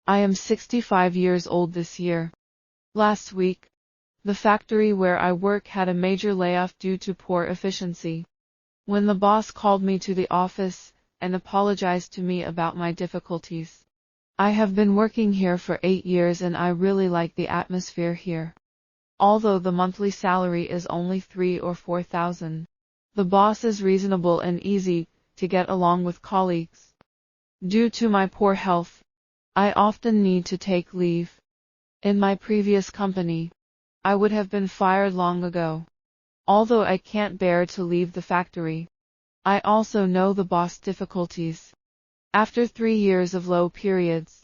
I am 65 years old this year. Last week, the factory where I work had a major layoff due to poor efficiency. When the boss called me to the office and apologized to me about my difficulties. I have been working here for 8 years and I really like the atmosphere here. Although the monthly salary is only 3 or 4,000, the boss is reasonable and easy to get along with colleagues. Due to my poor health, I often need to take leave. In my previous company, I would have been fired long ago. Although I can't bear to leave the factory, I also know the boss' difficulties. After 3 years of low periods,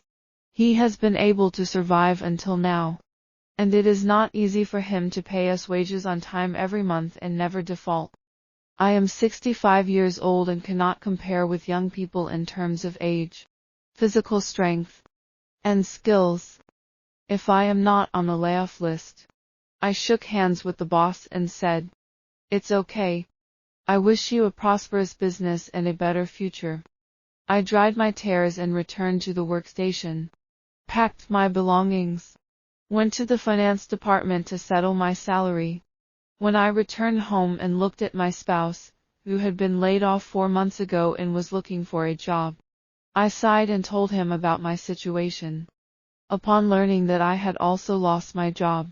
he has been able to survive until now. And it is not easy for him to pay us wages on time every month and never default. I am 65 years old and cannot compare with young people in terms of age, physical strength, and skills. If I am not on the layoff list, I shook hands with the boss and said, "It's okay. I wish you a prosperous business and a better future." I dried my tears and returned to the workstation, packed my belongings, went to the finance department to settle my salary. When I returned home and looked at my spouse, who had been laid off 4 months ago and was looking for a job, I sighed and told him about my situation. Upon learning that I had also lost my job,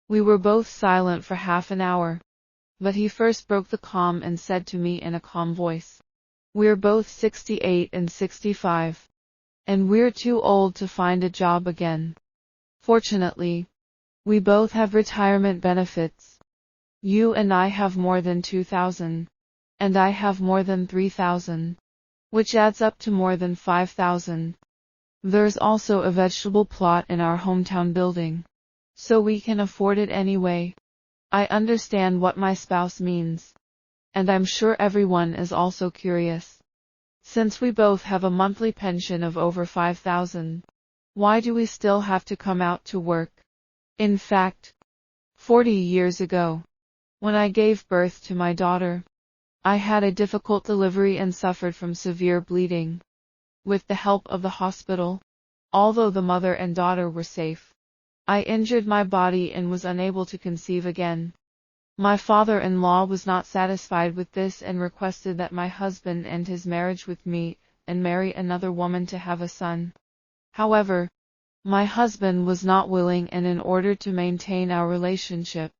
we were both silent for half an hour. But he first broke the calm and said to me in a calm voice, "We're both 68 and 65. And we're too old to find a job again. Fortunately, we both have retirement benefits. You and I have more than 2,000. And I have more than 3,000. Which adds up to more than 5,000. There's also a vegetable plot in our hometown building. So we can afford it anyway." I understand what my spouse means. And I'm sure everyone is also curious. Since we both have a monthly pension of over 5,000, why do we still have to come out to work? In fact, 40 years ago, when I gave birth to my daughter, I had a difficult delivery and suffered from severe bleeding. With the help of the hospital, although the mother and daughter were safe, I injured my body and was unable to conceive again. My father-in-law was not satisfied with this and requested that my husband end his marriage with me and marry another woman to have a son. However, my husband was not willing, and in order to maintain our relationship,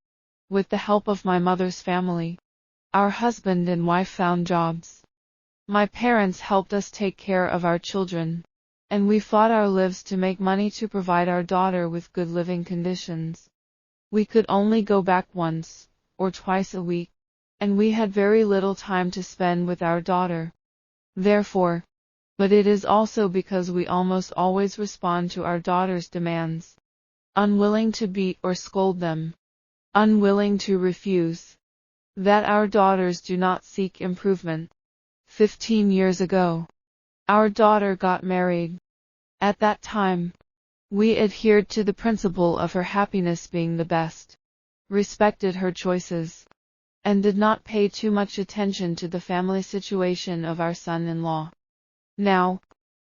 with the help of my mother's family, our husband and wife found jobs. My parents helped us take care of our children, and we fought our lives to make money to provide our daughter with good living conditions. We could only go back once or twice a week, and we had very little time to spend with our daughter. Therefore, but it is also because we almost always respond to our daughter's demands, unwilling to beat or scold them, unwilling to refuse, that our daughters do not seek improvement. 15 years ago, our daughter got married. At that time, we adhered to the principle of her happiness being the best, respected her choices, and did not pay too much attention to the family situation of our son-in-law. Now,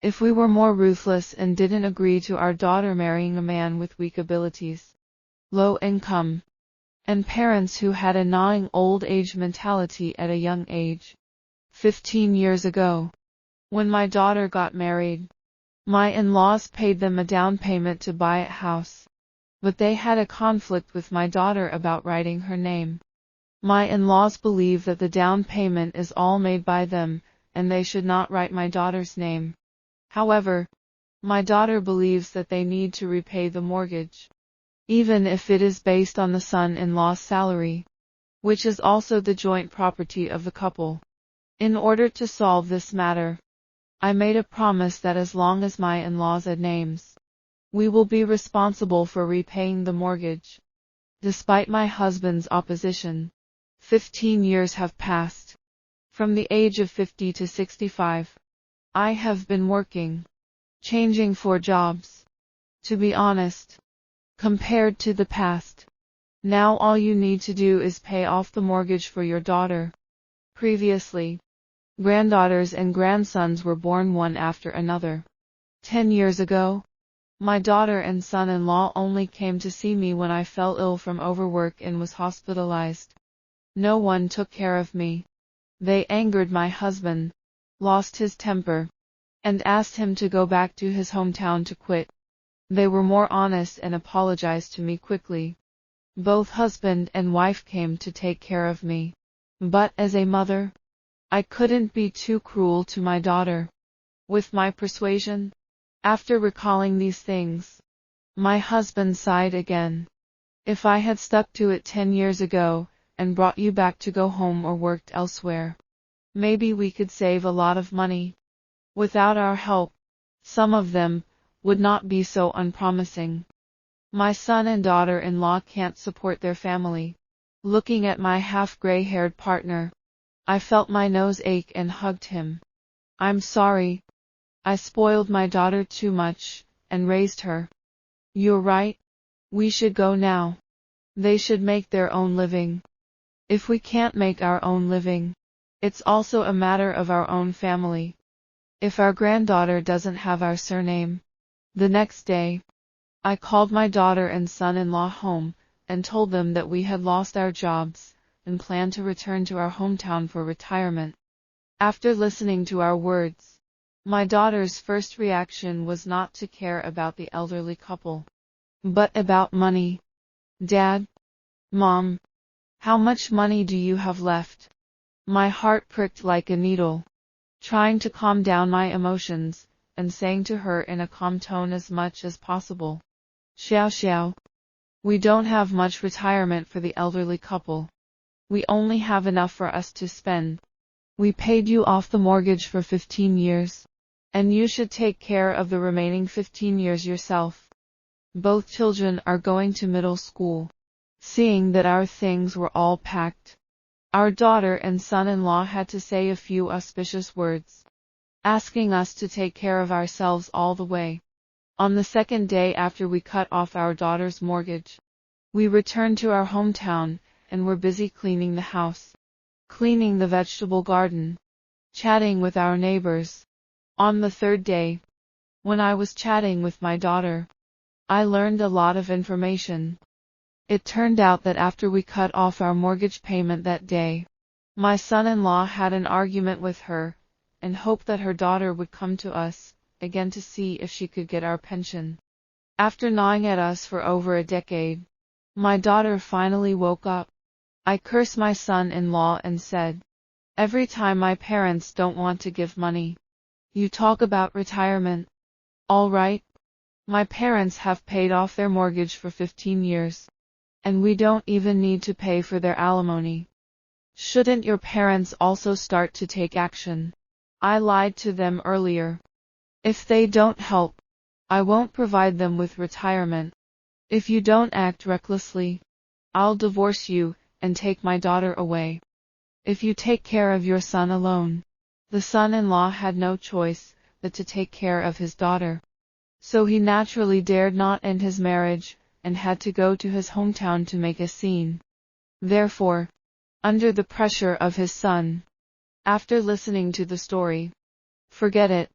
if we were more ruthless and didn't agree to our daughter marrying a man with weak abilities, low income, and parents who had a gnawing old age mentality at a young age. 15 years ago, when my daughter got married, my in-laws paid them a down payment to buy a house. But they had a conflict with my daughter about writing her name. My in-laws believe that the down payment is all made by them, and they should not write my daughter's name. However, my daughter believes that they need to repay the mortgage, even if it is based on the son-in-law's salary, which is also the joint property of the couple. In order to solve this matter, I made a promise that as long as my in-laws add names, we will be responsible for repaying the mortgage. Despite my husband's opposition, 15 years have passed. From the age of 50 to 65, I have been working, changing 4 jobs. To be honest, compared to the past, now all you need to do is pay off the mortgage for your daughter. Previously, granddaughters and grandsons were born one after another. 10 years ago, My daughter and son-in-law only came to see me when I fell ill from overwork and was hospitalized. No one took care of me. They angered my husband, lost his temper, and asked him to go back to his hometown to quit. They were more honest and apologized to me quickly. Both husband and wife came to take care of me. But as a mother, I couldn't be too cruel to my daughter. With my persuasion, after recalling these things, my husband sighed again. If I had stuck to it 10 years ago, and brought you back to go home or worked elsewhere, maybe we could save a lot of money. Without our help, some of them would not be so unpromising. My son and daughter-in-law can't support their family. Looking at my half-gray-haired partner, I felt my nose ache and hugged him. I'm sorry. I spoiled my daughter too much, and raised her. You're right. We should go now. They should make their own living. If we can't make our own living, it's also a matter of our own family. If our granddaughter doesn't have our surname. The next day, I called my daughter and son-in-law home, and told them that we had lost our jobs, and planned to return to our hometown for retirement. After listening to our words, my daughter's first reaction was not to care about the elderly couple, but about money. Dad, Mom, how much money do you have left? My heart pricked like a needle. Trying to calm down my emotions, and saying to her in a calm tone as much as possible, Xiao Xiao, we don't have much retirement for the elderly couple. We only have enough for us to spend. We paid you off the mortgage for 15 years, and you should take care of the remaining 15 years yourself. Both children are going to middle school. Seeing that our things were all packed, our daughter and son-in-law had to say a few auspicious words, asking us to take care of ourselves all the way. On the second day after we cut off our daughter's mortgage, we returned to our hometown, and were busy cleaning the house, cleaning the vegetable garden, chatting with our neighbors. On the third day, when I was chatting with my daughter, I learned a lot of information. It turned out that after we cut off our mortgage payment that day, my son-in-law had an argument with her, and hoped that her daughter would come to us again to see if she could get our pension. After gnawing at us for over a decade, my daughter finally woke up. I cursed my son-in-law and said, every time my parents don't want to give money, you talk about retirement. All right. My parents have paid off their mortgage for 15 years. And we don't even need to pay for their alimony. Shouldn't your parents also start to take action? I lied to them earlier. If they don't help, I won't provide them with retirement. If you don't act recklessly, I'll divorce you and take my daughter away. If you take care of your son alone. The son-in-law had no choice but to take care of his daughter. So he naturally dared not end his marriage, and had to go to his hometown to make a scene. Therefore, under the pressure of his son, after listening to the story, forget it.